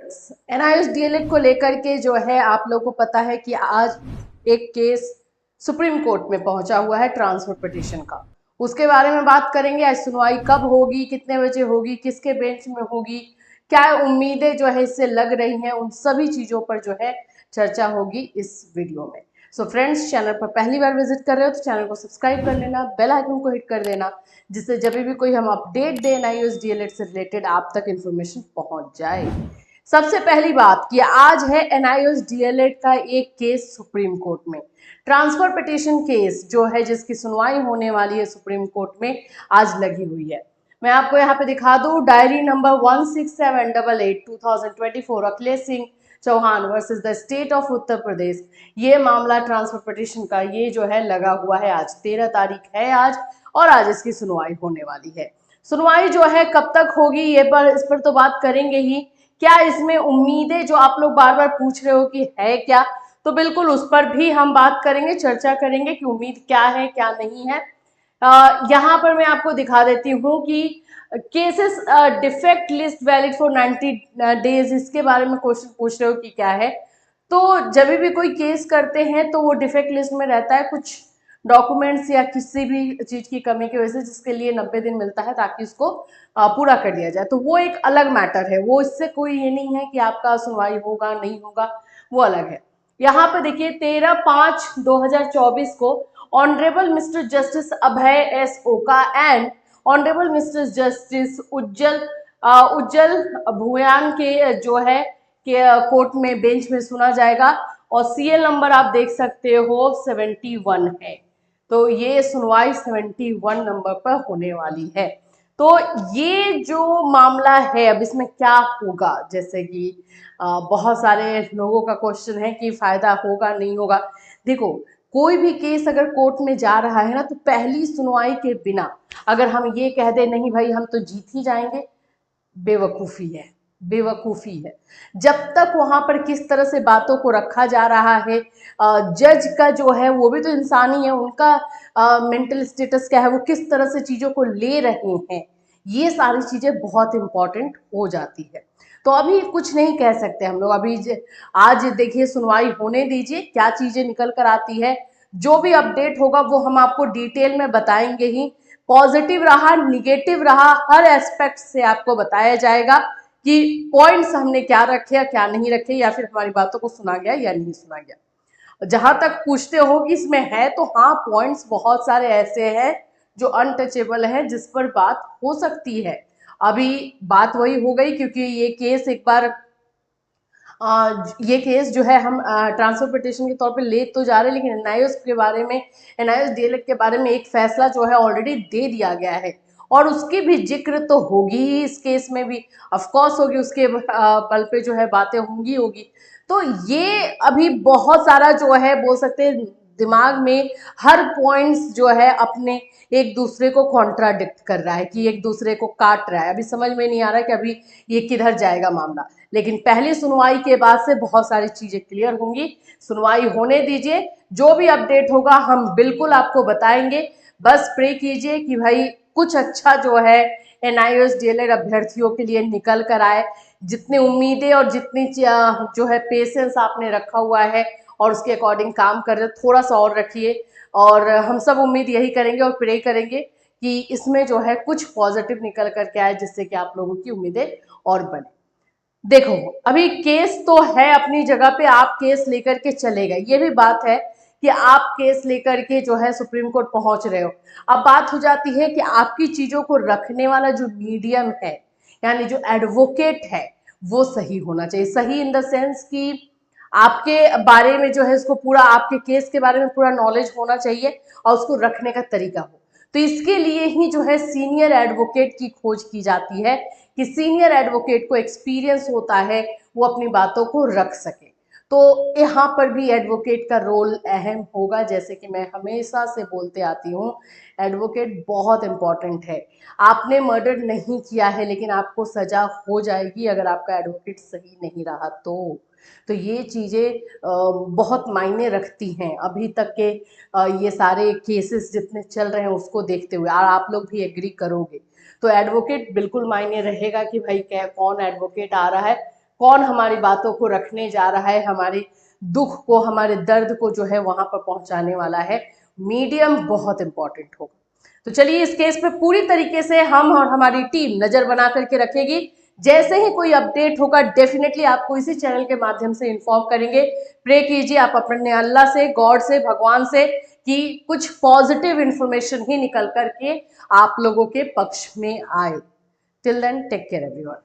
NIOS DElEd को लेकर के जो है आप लोगों को पता है कि आज एक केस सुप्रीम कोर्ट में पहुंचा हुआ है ट्रांसफर पिटीशन का। उसके बारे में बात करेंगे। आज सुनवाई कब होगी, कितने बजे होगी, किसके बेंच में होगी, क्या उम्मीदें जो है इससे लग रही हैं, उन सभी चीजों पर जो है चर्चा होगी इस वीडियो में। सो फ्रेंड्स, चैनल पर पहली बार विजिट कर रहे हो तो चैनल को सब्सक्राइब कर लेना, बेल आइकन को हिट कर देना, जिससे जब भी कोई हम अपडेट दें एनआईओएस डीएलएड से रिलेटेड आप तक इन्फॉर्मेशन पहुंच जाए। सबसे पहली बात कि आज है एनआईओएस डीएलएड का एक केस सुप्रीम कोर्ट में, ट्रांसफर पिटीशन केस जो है जिसकी सुनवाई होने वाली है सुप्रीम कोर्ट में, आज लगी हुई है। मैं आपको यहाँ पे दिखा दूं, diary number 16788 2024 Akhilesh Singh Chauhan versus the state of Uttar Pradesh. ये मामला ट्रांसफर पिटीशन का ये जो है लगा हुआ है। आज 13 तारीख है आज, और आज इसकी सुनवाई होने वाली है। सुनवाई जो है कब तक होगी इस पर तो बात करेंगे ही। क्या इसमें उम्मीदें जो आप लोग बार बार पूछ रहे हो कि है क्या, तो बिल्कुल उस पर भी हम बात करेंगे, चर्चा करेंगे कि उम्मीद क्या है क्या नहीं है। यहाँ पर मैं आपको दिखा देती हूँ कि cases defect list valid for 90 days, इसके बारे में क्वेश्चन पूछ रहे हो कि क्या है। तो जब भी कोई केस करते हैं तो वो डिफेक्ट लिस्ट में रहता है कुछ डॉक्यूमेंट्स या किसी भी चीज की कमी की वजह से, जिसके लिए 90 दिन मिलता है ताकि उसको पूरा कर लिया जाए। तो वो एक अलग मैटर है, वो इससे कोई ये नहीं है कि आपका सुनवाई होगा नहीं होगा, वो अलग है। यहाँ पे देखिए 13/5/2024 को ऑनरेबल मिस्टर जस्टिस अभय एस ओका एंड ऑनरेबल मिस्टर जस्टिस उज्जल भुयान के जो है कि कोर्ट में बेंच में सुना जाएगा। और सीएल नंबर आप देख सकते हो 71 है। तो ये सुनवाई 71 नंबर पर होने वाली है। तो ये जो मामला है अब इसमें क्या होगा, जैसे कि बहुत सारे लोगों का क्वेश्चन है कि फायदा होगा नहीं होगा। देखो, कोई भी केस अगर कोर्ट में जा रहा है ना, तो पहली सुनवाई के बिना अगर हम ये कह दे नहीं भाई हम तो जीत ही जाएंगे, बेवकूफ़ी है, बेवकूफ़ी है। जब तक वहाँ पर किस तरह से बातों को रखा जा रहा है, जज का जो है वो भी तो इंसान ही है, उनका मेंटल स्टेटस क्या है, वो किस तरह से चीज़ों को ले रहे हैं, ये सारी चीज़ें बहुत इंपॉर्टेंट हो जाती है। तो अभी कुछ नहीं कह सकते हम लोग। आज देखिए सुनवाई होने दीजिए, क्या चीज़ें निकल कर आती है। जो भी अपडेट होगा वो हम आपको डिटेल में बताएंगे ही। पॉजिटिव रहा, निगेटिव रहा, हर एस्पेक्ट से आपको बताया जाएगा कि पॉइंट्स हमने क्या रखे या क्या नहीं रखे, या फिर हमारी बातों को सुना गया या नहीं सुना गया। जहां तक पूछते हो कि इसमें है, तो हाँ, पॉइंट्स बहुत सारे ऐसे हैं जो अनटचेबल है, जिस पर बात हो सकती है। अभी बात वही हो गई क्योंकि ये केस एक बार ये केस जो है हम ट्रांसफर पिटीशन के तौर पे ले तो जा रहे हैं, लेकिन एनआईओएस के बारे में, एनआईओएस डीएलएड के बारे में एक फैसला जो है ऑलरेडी दे दिया गया है, और उसकी भी जिक्र तो होगी ही इस केस में भी, ऑफ कोर्स होगी, उसके बल पे जो है बातें होंगी होगी। तो ये अभी बहुत सारा जो है बोल सकते हैं दिमाग में हर पॉइंट्स जो है अपने एक दूसरे को कॉन्ट्राडिक्ट कर रहा है, कि एक दूसरे को काट रहा है। अभी समझ में नहीं आ रहा है कि अभी ये किधर जाएगा मामला, लेकिन पहली सुनवाई के बाद से बहुत सारी चीजें क्लियर होंगी। सुनवाई होने दीजिए, जो भी अपडेट होगा हम बिल्कुल आपको बताएंगे। बस प्रे कीजिए कि भाई कुछ अच्छा जो है एनआईओएस डीएलएड अभ्यर्थियों के लिए निकल कर आए। जितनी उम्मीदें और जितनी जो है पेशेंस आपने रखा हुआ है और उसके अकॉर्डिंग काम कर रहे, थोड़ा सा और रखिए। और हम सब उम्मीद यही करेंगे और प्रे करेंगे कि इसमें जो है कुछ पॉजिटिव निकल करके आए, जिससे कि आप लोगों की उम्मीदें और बने। देखो, अभी केस तो है अपनी जगह पे, आप केस लेकर के चले गए, ये भी बात है कि आप केस लेकर के जो है सुप्रीम कोर्ट पहुंच रहे हो। अब बात हो जाती है कि आपकी चीजों को रखने वाला जो मीडियम है, यानी जो एडवोकेट है, वो सही होना चाहिए। सही इन द सेंस कि आपके बारे में जो है उसको पूरा, आपके केस के बारे में पूरा नॉलेज होना चाहिए और उसको रखने का तरीका हो। तो इसके लिए ही जो है सीनियर एडवोकेट की खोज की जाती है, कि सीनियर एडवोकेट को एक्सपीरियंस होता है, वो अपनी बातों को रख सके। तो यहाँ पर भी एडवोकेट का रोल अहम होगा। जैसे कि मैं हमेशा से बोलते आती हूँ, एडवोकेट बहुत इंपॉर्टेंट है। आपने मर्डर नहीं किया है, लेकिन आपको सजा हो जाएगी अगर आपका एडवोकेट सही नहीं रहा तो ये चीज़ें बहुत मायने रखती हैं। अभी तक के ये सारे केसेस जितने चल रहे हैं उसको देखते हुए, और आप लोग भी एग्री करोगे, तो एडवोकेट बिल्कुल मायने रहेगा कि भाई क्या कौन एडवोकेट आ रहा है, कौन हमारी बातों को रखने जा रहा है, हमारे दुख को, हमारे दर्द को जो है वहां पर पहुंचाने वाला है। मीडियम बहुत इंपॉर्टेंट होगा। तो चलिए इस केस पे पूरी तरीके से हम और हमारी टीम नजर बना करके रखेगी। जैसे ही कोई अपडेट होगा डेफिनेटली आपको इसी चैनल के माध्यम से इन्फॉर्म करेंगे। प्रे कीजिए आप अपने अल्लाह से, गॉड से, भगवान से कि कुछ पॉजिटिव इंफॉर्मेशन ही निकल करके आप लोगों के पक्ष में आए। Till then take care everyone.